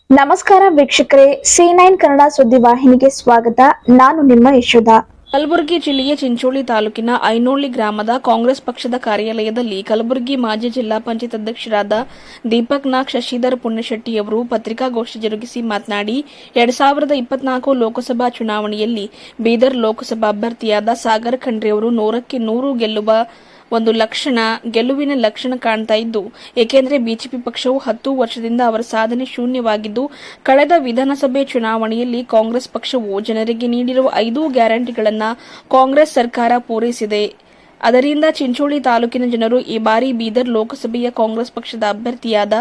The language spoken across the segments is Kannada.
ನಮಸ್ಕಾರ ವೀಕ್ಷಕರೇ, C9 ಕನ್ನಡ ಸುದ್ದಿವಾಹಿನಿಗೆ ಸ್ವಾಗತ. ನಾನು ನಿಮ್ಮ ಯಶೋಧ. ಕಲಬುರಗಿ ಜಿಲ್ಲೆಯ ಚಿಂಚೋಳಿ ತಾಲೂಕಿನ ಐನೋಳಿ ಗ್ರಾಮದ ಕಾಂಗ್ರೆಸ್ ಪಕ್ಷದ ಕಾರ್ಯಾಲಯದಲ್ಲಿ ಕಲಬುರಗಿ ಮಾಜಿ ಜಿಲ್ಲಾ ಪಂಚಾಯತ್ ಅಧ್ಯಕ್ಷರಾದ ದೀಪಕ್ ನಾಗ್ ಶಶಿಧರ್ ಪುಣ್ಯಶೆಟ್ಟಿಯವರು ಪತ್ರಿಕಾಗೋಷ್ಠಿ ಜರುಗಿಸಿ ಮಾತನಾಡಿ 2024 ಲೋಕಸಭಾ ಚುನಾವಣೆಯಲ್ಲಿ ಬೀದರ್ ಲೋಕಸಭಾ ಅಭ್ಯರ್ಥಿಯಾದ ಸಾಗರ್ ಖಂಡ್ರೆಯವರು 100ಕ್ಕೆ 100 ಗೆಲುವಿನ ಲಕ್ಷಣ ಕಾಣ್ತಾ ಇದ್ದು, ಏಕೆಂದರೆ ಬಿಜೆಪಿ ಪಕ್ಷವು 10 ವರ್ಷದಿಂದ ಅವರ ಸಾಧನೆ ಶೂನ್ಯವಾಗಿದ್ದು, ಕಳೆದ ವಿಧಾನಸಭೆ ಚುನಾವಣೆಯಲ್ಲಿ ಕಾಂಗ್ರೆಸ್ ಪಕ್ಷವು ಜನರಿಗೆ ನೀಡಿರುವ 5 ಗ್ಯಾರಂಟಿಗಳನ್ನು ಕಾಂಗ್ರೆಸ್ ಸರ್ಕಾರ ಪೂರೈಸಿದೆ. ಅದರಿಂದ ಚಿಂಚೋಳಿ ತಾಲೂಕಿನ ಜನರು ಈ ಬಾರಿ ಬೀದರ್ ಲೋಕಸಭೆಯ ಕಾಂಗ್ರೆಸ್ ಪಕ್ಷದ ಅಭ್ಯರ್ಥಿಯಾದ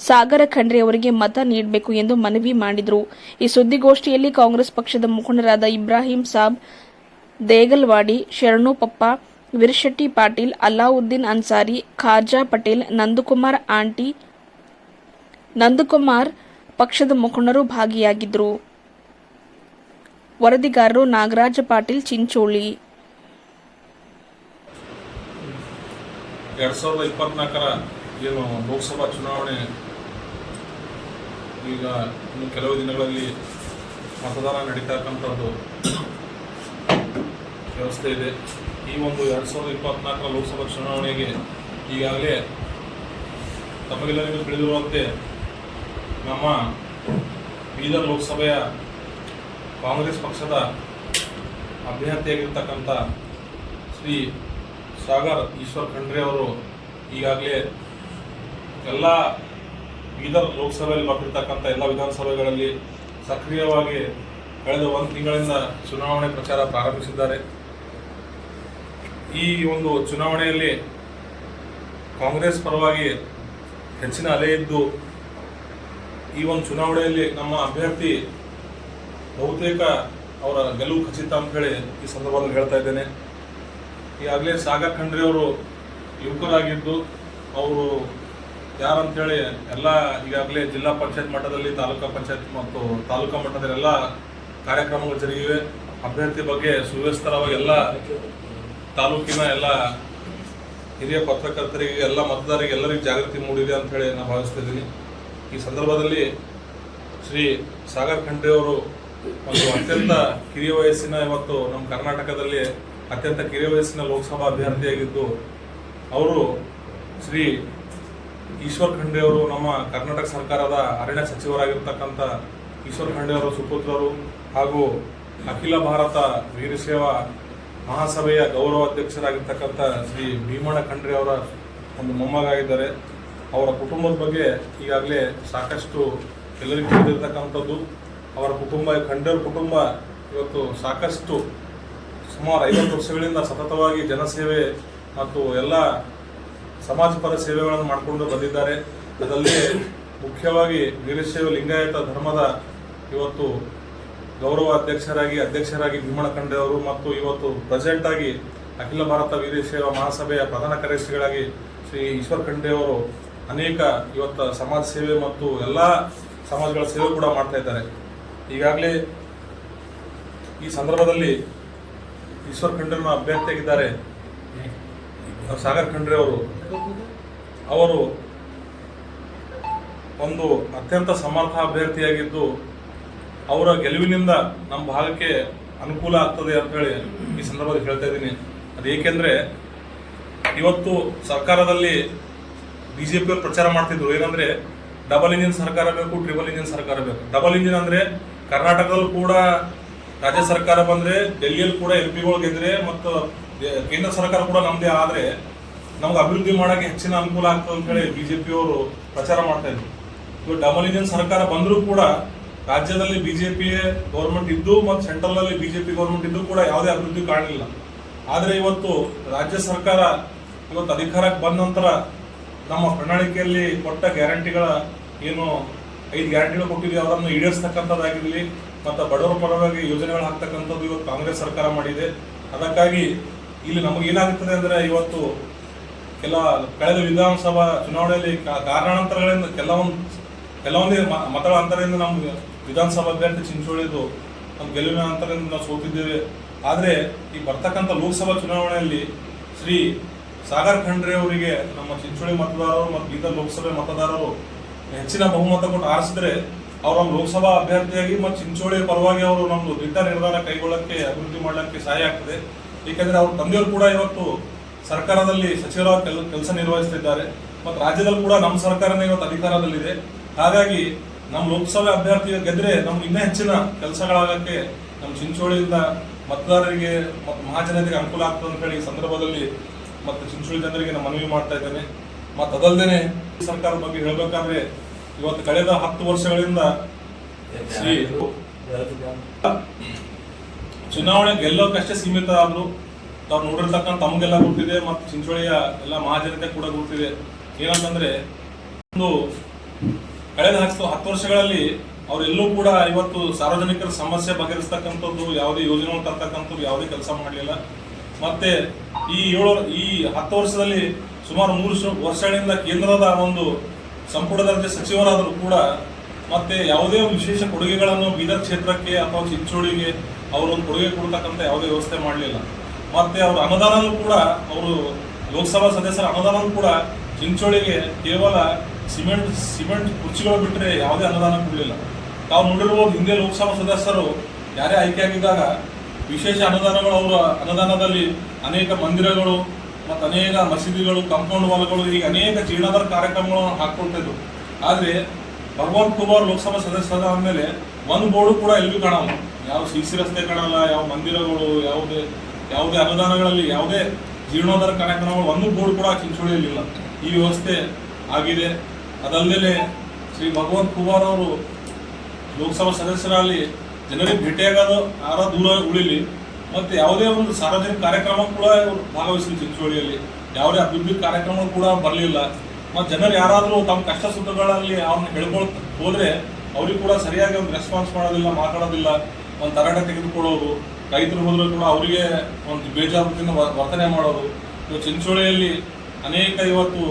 ಸಾಗರ ಖಂಡ್ರೆ ಅವರಿಗೆ ಮತ ನೀಡಬೇಕು ಎಂದು ಮನವಿ ಮಾಡಿದರು. ಈ ಸುದ್ದಿಗೋಷ್ಠಿಯಲ್ಲಿ ಕಾಂಗ್ರೆಸ್ ಪಕ್ಷದ ಮುಖಂಡರಾದ ಇಬ್ರಾಹಿಂ ಸಾಬ್ ದೇಗಲ್ವಾಡಿ, ಶರಣು ಪಪ್ಪ, ವೀರಶೆಟ್ಟಿ ಪಾಟೀಲ್, ಅಲ್ಲಾವುದ್ದೀನ್ ಅನ್ಸಾರಿ, ಖಾಜಾ ಪಟೇಲ್, ನಂದಕುಮಾರ್ ಪಕ್ಷದ ಮುಖಂಡರು ಭಾಗಿಯಾಗಿದ್ದರು. ವರದಿಗಾರರು ನಾಗರಾಜ ಪಾಟೀಲ್, ಚಿಂಚೋಳಿ. 2024ರ ಏನು ಲೋಕಸಭಾ ಚುನಾವಣೆ ಈಗ ಇನ್ನು ಕೆಲವು ದಿನಗಳಲ್ಲಿ ಮತದಾನ ನಡೀತಕ್ಕಂಥದ್ದು ವ್ಯವಸ್ಥೆ ಇದೆ. ಈ ಒಂದು 2024ರ ಲೋಕಸಭಾ ಚುನಾವಣೆಗೆ ಈಗಾಗಲೇ ತಮಗೆಲ್ಲರಿಗೂ ತಿಳಿದಿರುವಂತೆ ನಮ್ಮ ಬೀದರ್ ಲೋಕಸಭೆಯ ಕಾಂಗ್ರೆಸ್ ಪಕ್ಷದ ಅಭ್ಯರ್ಥಿಯಾಗಿರ್ತಕ್ಕಂಥ ಶ್ರೀ ಸಾಗರ್ ಈಶ್ವರ್ ಖಂಡ್ರೆ ಅವರು ಈಗಾಗಲೇ ಎಲ್ಲ ಬೀದರ್ ಲೋಕಸಭೆಯಲ್ಲಿ ಬರ್ತಿರ್ತಕ್ಕಂಥ ಎಲ್ಲ ವಿಧಾನಸಭೆಗಳಲ್ಲಿ ಸಕ್ರಿಯವಾಗಿ ಕಳೆದ 1 ತಿಂಗಳಿಂದ ಚುನಾವಣೆ ಪ್ರಚಾರ ಪ್ರಾರಂಭಿಸಿದ್ದಾರೆ. ಈ ಒಂದು ಚುನಾವಣೆಯಲ್ಲಿ ಕಾಂಗ್ರೆಸ್ ಪರವಾಗಿ ಹೆಚ್ಚಿನ ಅಲೆ ಇದ್ದು, ಈ ಒಂದು ಚುನಾವಣೆಯಲ್ಲಿ ನಮ್ಮ ಅಭ್ಯರ್ಥಿ ಬಹುತೇಕ ಅವರ ಗೆಲುವು ಖಚಿತ ಅಂತ ಹೇಳಿ ಈ ಸಂದರ್ಭದಲ್ಲಿ ಹೇಳ್ತಾ ಇದ್ದೇನೆ. ಈಗಾಗಲೇ ಸಾಗರ್ ಖಂಡ್ರೆ ಅವರು ಯುವಕರಾಗಿದ್ದು, ಅವರು ಯಾರಂತೇಳಿ ಎಲ್ಲ ಈಗಾಗಲೇ ಜಿಲ್ಲಾ ಪಂಚಾಯತ್ ಮಟ್ಟದಲ್ಲಿ, ತಾಲೂಕಾ ಪಂಚಾಯತ್ ಮತ್ತು ತಾಲೂಕಾ ಮಟ್ಟದಲ್ಲಿ ಎಲ್ಲ ಕಾರ್ಯಕ್ರಮಗಳು ಜರುಗಿವೆ. ಅಭ್ಯರ್ಥಿ ಬಗ್ಗೆ ಸುವ್ಯವಸ್ಥಿತವಾಗಿ ಎಲ್ಲ ತಾಲೂಕಿನ ಎಲ್ಲ ಹಿರಿಯ ಪತ್ರಕರ್ತರಿಗೆ, ಎಲ್ಲ ಮತದಾರರಿಗೆ ಎಲ್ಲರಿಗೂ ಜಾಗೃತಿ ಮೂಡಿದೆ ಅಂತ ಹೇಳಿ ನಾನು ಭಾವಿಸ್ತಿದ್ದೀನಿ. ಈ ಸಂದರ್ಭದಲ್ಲಿ ಶ್ರೀ ಸಾಗರ್ ಖಂಡ್ರೆ ಅವರು ಒಂದು ಅತ್ಯಂತ ಕಿರಿಯ ವಯಸ್ಸಿನ, ಇವತ್ತು ನಮ್ಮ ಕರ್ನಾಟಕದಲ್ಲಿ ಅತ್ಯಂತ ಕಿರಿಯ ವಯಸ್ಸಿನ ಲೋಕಸಭಾ ಅಭ್ಯರ್ಥಿಯಾಗಿದ್ದು, ಅವರು ಶ್ರೀ ಈಶ್ವರ್ ಖಂಡ್ರೆ ಅವರು ನಮ್ಮ ಕರ್ನಾಟಕ ಸರ್ಕಾರದ ಅರಣ್ಯ ಸಚಿವರಾಗಿರ್ತಕ್ಕಂಥ ಈಶ್ವರ್ ಖಂಡ್ರೆ ಅವರ ಸುಪುತ್ರರು ಹಾಗೂ ಅಖಿಲ ಭಾರತ ವೀರಶೈವ ಮಹಾಸಭೆಯ ಗೌರವ ಅಧ್ಯಕ್ಷರಾಗಿರ್ತಕ್ಕಂಥ ಶ್ರೀ ಭೀಮಣ್ಣ ಖಂಡ್ರೆ ಅವರ ಒಂದು ಮೊಮ್ಮಗಾಗಿದ್ದಾರೆ. ಅವರ ಕುಟುಂಬದ ಬಗ್ಗೆ ಈಗಾಗಲೇ ಸಾಕಷ್ಟು ಎಲ್ಲರಿಗೂ ತಿಳಿದಿರ್ತಕ್ಕಂಥದ್ದು. ಅವರ ಕುಟುಂಬ, ಖಂಡ್ರೆ ಕುಟುಂಬ ಇವತ್ತು ಸಾಕಷ್ಟು ಸುಮಾರು 50 ವರ್ಷಗಳಿಂದ ಸತತವಾಗಿ ಜನಸೇವೆ ಮತ್ತು ಎಲ್ಲ ಸಮಾಜಪರ ಸೇವೆಗಳನ್ನು ಮಾಡಿಕೊಂಡು ಬಂದಿದ್ದಾರೆ. ಅದರಲ್ಲಿ ಮುಖ್ಯವಾಗಿ ವೀರಶೈವ ಲಿಂಗಾಯತ ಧರ್ಮದ ಇವತ್ತು ಗೌರವ ಅಧ್ಯಕ್ಷರಾಗಿ ಭೀಮಣ್ಣ ಖಂಡ್ರೆ ಅವರು, ಮತ್ತು ಇವತ್ತು ಪ್ರೆಸಿಡೆಂಟ್ ಆಗಿ ಅಖಿಲ ಭಾರತ ವೀರಶೈವ ಮಹಾಸಭೆಯ ಪ್ರಧಾನ ಕಾರ್ಯದರ್ಶಿಗಳಾಗಿ ಶ್ರೀ ಈಶ್ವರ್ ಖಂಡ್ರೆ ಅವರು ಅನೇಕ ಇವತ್ತು ಸಮಾಜ ಸೇವೆ ಮತ್ತು ಎಲ್ಲ ಸಮಾಜಗಳ ಸೇವೆ ಕೂಡ ಮಾಡ್ತಾ ಇದ್ದಾರೆ. ಈಗಾಗಲೇ ಈ ಸಂದರ್ಭದಲ್ಲಿ ಈಶ್ವರ್ ಖಂಡ್ರೆನ ಅಭ್ಯರ್ಥಿಯಾಗಿದ್ದಾರೆ ಸಾಗರ್ ಖಂಡ್ರೆ ಅವರು ಒಂದು ಅತ್ಯಂತ ಸಮರ್ಥ ಅಭ್ಯರ್ಥಿಯಾಗಿದ್ದು, ಅವರ ಗೆಲುವಿನಿಂದ ನಮ್ಮ ಭಾಗಕ್ಕೆ ಅನುಕೂಲ ಆಗ್ತದೆ ಅಂತ ಹೇಳಿ ಈ ಸಂದರ್ಭದಲ್ಲಿ ಹೇಳ್ತಾ ಇದ್ದೀನಿ. ಅದು ಏಕೆಂದರೆ ಇವತ್ತು ಸರ್ಕಾರದಲ್ಲಿ ಬಿಜೆಪಿಯವರು ಪ್ರಚಾರ ಮಾಡ್ತಿದ್ರು, ಏನಂದ್ರೆ ಡಬಲ್ ಇಂಜಿನ್ ಸರ್ಕಾರ ಬೇಕು, ಟ್ರಿಬಲ್ ಇಂಜಿನ್ ಸರ್ಕಾರ ಬೇಕು. ಡಬಲ್ ಇಂಜಿನ್ ಅಂದ್ರೆ ಕರ್ನಾಟಕದಲ್ಲೂ ಕೂಡ ರಾಜ್ಯ ಸರ್ಕಾರ ಬಂದ್ರೆ, ಡೆಲ್ಲಿಯಲ್ಲಿ ಕೂಡ MP ಗಳು ಗೆದ್ರೆ, ಮತ್ತು ಕೇಂದ್ರ ಸರ್ಕಾರ ಕೂಡ ನಮ್ದೇ ಆದ್ರೆ ನಮ್ಗೆ ಅಭಿವೃದ್ಧಿ ಮಾಡಕ್ಕೆ ಹೆಚ್ಚಿನ ಅನುಕೂಲ ಆಗ್ತದೆ ಅಂತ ಹೇಳಿ ಬಿಜೆಪಿಯವರು ಪ್ರಚಾರ ಮಾಡ್ತಾ ಇದ್ರು. ಇವಾಗ ಡಬಲ್ ಇಂಜಿನ್ ಸರ್ಕಾರ ಬಂದರೂ ಕೂಡ ರಾಜ್ಯದಲ್ಲಿ ಬಿಜೆಪಿ ಗೌರ್ಮೆಂಟ್ ಇದ್ದು ಮತ್ತು ಸೆಂಟ್ರಲ್ ನಲ್ಲಿ ಬಿಜೆಪಿ ಗೌರ್ಮೆಂಟ್ ಇದ್ದು ಕೂಡ ಯಾವುದೇ ಅಭಿವೃದ್ಧಿ ಕಾಣಲಿಲ್ಲ. ಆದ್ರೆ ಇವತ್ತು ರಾಜ್ಯ ಸರ್ಕಾರ ಇವತ್ತು ಅಧಿಕಾರಕ್ಕೆ ಬಂದ ನಂತರ ನಮ್ಮ ಪ್ರಣಾಳಿಕೆಯಲ್ಲಿ ಕೊಟ್ಟ ಗ್ಯಾರಂಟಿಗಳ ಏನು 5 ಗ್ಯಾರಂಟಿಗಳು ಕೊಟ್ಟಿದ್ದೀವಿ ಅವರನ್ನು ಈಡೇರಿಸ್ತಕ್ಕಂಥದ್ದಾಗಿರಲಿ, ಮತ್ತು ಬಡವರ ಪರವಾಗಿ ಯೋಜನೆಗಳು ಹಾಕ್ತಕ್ಕಂಥದ್ದು ಇವತ್ತು ಕಾಂಗ್ರೆಸ್ ಸರ್ಕಾರ ಮಾಡಿದೆ. ಅದಕ್ಕಾಗಿ ಇಲ್ಲಿ ನಮಗೆ ಏನಾಗುತ್ತದೆ ಅಂದ್ರೆ, ಇವತ್ತು ಕಳೆದ ವಿಧಾನಸಭಾ ಚುನಾವಣೆಯಲ್ಲಿ ಕಾರಣಾಂತರಗಳಿಂದ ಕೆಲವೊಂದೇ ಮತಗಳ ಅಂತರದಿಂದ ನಮ್ಮ ವಿಧಾನಸಭಾ ಅಭ್ಯರ್ಥಿ ಚಿಂಚೋಳಿದು ಒಂದು ಗೆಲುವಿನ ಅಂತರದಿಂದ ನಾವು ಸೋತಿದ್ದೇವೆ. ಆದರೆ ಈ ಬರ್ತಕ್ಕಂಥ ಲೋಕಸಭಾ ಚುನಾವಣೆಯಲ್ಲಿ ಶ್ರೀ ಸಾಗರ್ ಖಂಡ್ರೆ ಅವರಿಗೆ ನಮ್ಮ ಚಿಂಚೋಳಿ ಮತದಾರರು ಮತ್ತು ಬೀದರ್ ಲೋಕಸಭೆ ಮತದಾರರು ಹೆಚ್ಚಿನ ಬಹುಮತ ಕೊಟ್ಟು ಆರಿಸಿದ್ರೆ ಅವರು ನಮ್ಮ ಲೋಕಸಭಾ ಅಭ್ಯರ್ಥಿಯಾಗಿ ಮತ್ತು ಚಿಂಚೋಳಿ ಪರವಾಗಿ ಅವರು ನಮ್ದು ದಿಟ್ಟ ನಿರ್ಧಾರ ಕೈಗೊಳ್ಳಕ್ಕೆ ಅಭಿವೃದ್ಧಿ ಮಾಡಲಿಕ್ಕೆ ಸಹಾಯ ಆಗ್ತದೆ. ಏಕೆಂದರೆ ಅವ್ರ ತಂದೆಯವರು ಕೂಡ ಇವತ್ತು ಸರ್ಕಾರದಲ್ಲಿ ಸಚಿವರಾಗಿ ಕೆಲಸ ನಿರ್ವಹಿಸುತ್ತಿದ್ದಾರೆ ಮತ್ತು ರಾಜ್ಯದಲ್ಲಿ ಕೂಡ ನಮ್ಮ ಸರ್ಕಾರನೇ ಇವತ್ತು ಅಧಿಕಾರದಲ್ಲಿದೆ. ಹಾಗಾಗಿ ನಮ್ಮ ಲೋಕಸಭೆ ಅಭ್ಯರ್ಥಿ ಗೆದ್ರೆ ನಮ್ಗೆ ಇನ್ನೂ ಹೆಚ್ಚಿನ ಕೆಲಸಗಳಾಗಕ್ಕೆ ನಮ್ಮ ಚಿಂಚೋಳಿಯಿಂದ ಮತದಾರರಿಗೆ ಮತ್ತು ಮಹಾಜನತೆಗೆ ಅನುಕೂಲ ಆಗ್ತದೆ ಅಂತ ಹೇಳಿ ಈ ಸಂದರ್ಭದಲ್ಲಿ ಮತ್ತು ಚಿಂಚೋಳಿ ಜನರಿಗೆ ನಾನು ಮನವಿ ಮಾಡ್ತಾ ಇದ್ದೇನೆ. ಮತ್ತು ಅದಲ್ಲದೆ ಸರ್ಕಾರದ ಬಗ್ಗೆ ಹೇಳಬೇಕಾದ್ರೆ ಇವತ್ತು ಕಳೆದ 10 ವರ್ಷಗಳಿಂದ ಚುನಾವಣೆ ಗೆಲ್ಲೋಕಷ್ಟೇ ಸೀಮಿತ ಆದ್ರು. ತಾವು ನೋಡಿರ್ತಕ್ಕಂಥ ತಮಗೆಲ್ಲ ಗೊತ್ತಿದೆ ಮತ್ತು ಚಿಂಚೋಳಿಯ ಎಲ್ಲ ಮಹಾಜನತೆ ಕೂಡ ಗೊತ್ತಿದೆ. ಏನಂತಂದ್ರೆ ಒಂದು ಕಳೆದ 10 ವರ್ಷಗಳಲ್ಲಿ ಅವರೆಲ್ಲೂ ಕೂಡ ಇವತ್ತು ಸಾರ್ವಜನಿಕರ ಸಮಸ್ಯೆ ಬಗೆಹರಿಸ್ತಕ್ಕಂಥದ್ದು, ಯಾವುದೇ ಯೋಜನೆಗಳು ತರ್ತಕ್ಕಂಥದ್ದು, ಯಾವುದೇ ಕೆಲಸ ಮಾಡಲಿಲ್ಲ. ಮತ್ತೆ ಈ 10 ವರ್ಷದಲ್ಲಿ ಸುಮಾರು 3 ವರ್ಷಗಳಿಂದ ಕೇಂದ್ರದ ಒಂದು ಸಂಪುಟ ದರ್ಜೆ ಸಚಿವರಾದರೂ ಕೂಡ ಮತ್ತೆ ಯಾವುದೇ ವಿಶೇಷ ಕೊಡುಗೆಗಳನ್ನು ಬೀದರ್ ಕ್ಷೇತ್ರಕ್ಕೆ ಅಥವಾ ಚಿಂಚೋಳಿಗೆ ಅವರೊಂದು ಕೊಡುಗೆ ಕೊಡ್ತಕ್ಕಂಥ ಯಾವುದೇ ವ್ಯವಸ್ಥೆ ಮಾಡಲಿಲ್ಲ. ಮತ್ತೆ ಅವರ ಅನುದಾನನೂ ಕೂಡ ಅವರು ಲೋಕಸಭಾ ಸದಸ್ಯರ ಅನುದಾನವೂ ಕೂಡ ಚಿಂಚೋಳಿಗೆ ಕೇವಲ ಸಿಮೆಂಟ್ ಕುರ್ಚಿಗಳು ಬಿಟ್ಟರೆ ಯಾವುದೇ ಅನುದಾನ ಕೊಡಲಿಲ್ಲ. ತಾವು ನೋಡಿರ್ಬೋದು, ಹಿಂದೆ ಲೋಕಸಭಾ ಸದಸ್ಯರು ಯಾರೇ ಆಯ್ಕೆಯಾಗಿದ್ದಾಗ ವಿಶೇಷ ಅನುದಾನಗಳು, ಅವರ ಅನುದಾನದಲ್ಲಿ ಅನೇಕ ಮಂದಿರಗಳು ಮತ್ತು ಅನೇಕ ಮಸೀದಿಗಳು, ಕಾಂಪೌಂಡ್ ವಾಲ್ಗಳು, ಈಗ ಅನೇಕ ಜೀರ್ಣೋದ್ಧಾರ ಕಾರ್ಯಕ್ರಮಗಳನ್ನು ಹಾಕ್ಕೊಳ್ತಿದ್ರು. ಆದರೆ ಭಗವಂತ ಖೂಬಾರ್ ಲೋಕಸಭಾ ಸದಸ್ಯರಾದ ಮೇಲೆ ಒಂದು ಬೋರ್ಡು ಕೂಡ ಎಲ್ಲಿಯೂ ಕಾಣಲ್ಲ. ಯಾವ ಸಿಸಿ ರಸ್ತೆ ಕಾಣಲ್ಲ, ಯಾವ ಮಂದಿರಗಳು, ಯಾವುದೇ ಅನುದಾನಗಳಲ್ಲಿ ಯಾವುದೇ ಜೀರ್ಣೋದ್ಧಾರ ಕಾರ್ಯಕ್ರಮಗಳು ಒಂದು ಬೋರ್ಡು ಕೂಡ ಚಿಂಚೋಳಿಯಲ್ಲಿಲ್ಲ. ಈ ವ್ಯವಸ್ಥೆ ಆಗಿದೆ. ಅದಲ್ಲದೆ ಶ್ರೀ ಭಗವಂತ ಖೂಬಾರ್ ಅವರು ಲೋಕಸಭಾ ಸದಸ್ಯರಲ್ಲಿ ಜನರಿಗೆ ಭೇಟಿಯಾಗೋದು ಯಾರ ದೂರ ಉಳಿಲಿ ಮತ್ತು ಯಾವುದೇ ಒಂದು ಸಾರ್ವಜನಿಕ ಕಾರ್ಯಕ್ರಮ ಕೂಡ ಭಾಗವಹಿಸಲಿ. ಚಿಂಚೋಳಿಯಲ್ಲಿ ಯಾವುದೇ ಅಭಿವೃದ್ಧಿ ಕಾರ್ಯಕ್ರಮ ಕೂಡ ಬರಲಿಲ್ಲ. ಮತ್ತು ಜನರು ಯಾರಾದರೂ ತಮ್ಮ ಕಷ್ಟ ಸುಖಗಳಲ್ಲಿ ಅವ್ರನ್ನ ಹೇಳ್ಕೊಳ್ತಾ ಹೋದರೆ ಅವ್ರಿಗೆ ಕೂಡ ಸರಿಯಾಗಿ ಒಂದು ರೆಸ್ಪಾನ್ಸ್ ಮಾಡೋದಿಲ್ಲ, ಮಾತಾಡೋದಿಲ್ಲ, ಒಂದು ತರಾಟೆ ತೆಗೆದುಕೊಳ್ಳೋದು. ರೈತರು ಹೋದರೂ ಕೂಡ ಅವರಿಗೆ ಒಂದು ಬೇಜಾರದಿಂದ ವರ್ತನೆ ಮಾಡೋದು. ಚಿಂಚೋಳಿಯಲ್ಲಿ ಅನೇಕ ಇವತ್ತು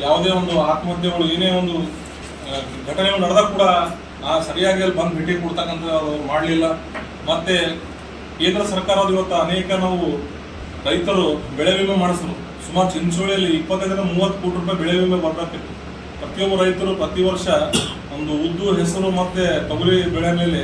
ಯಾವುದೇ ಒಂದು ಆತ್ಮಹತ್ಯೆಗಳು, ಏನೇ ಒಂದು ಘಟನೆಗಳು ನಡೆದಾಗ ಕೂಡ ಸರಿಯಾಗಿ ಅಲ್ಲಿ ಬಂದು ಭೇಟಿ ಕೊಡ್ತಕ್ಕಂಥದ್ದು ಮಾಡಲಿಲ್ಲ. ಮತ್ತು ಕೇಂದ್ರ ಸರ್ಕಾರದ ಇವತ್ತು ಅನೇಕ ನಾವು ರೈತರು ಬೆಳೆ ವಿಮೆ ಮಾಡಿಸಿದ್ರು. ಸುಮಾರು ಚಿಂಚೋಳಿಯಲ್ಲಿ 25-30 ಕೋಟಿ ರೂಪಾಯಿ ಬೆಳೆ ವಿಮೆ ಬರಬೇಕಿತ್ತು. ಪ್ರತಿಯೊಬ್ಬ ರೈತರು ಪ್ರತಿ ವರ್ಷ ಒಂದು ಉದ್ದು, ಹೆಸರು ಮತ್ತು ತೊಗರಿ ಬೆಳೆ ಮೇಲೆ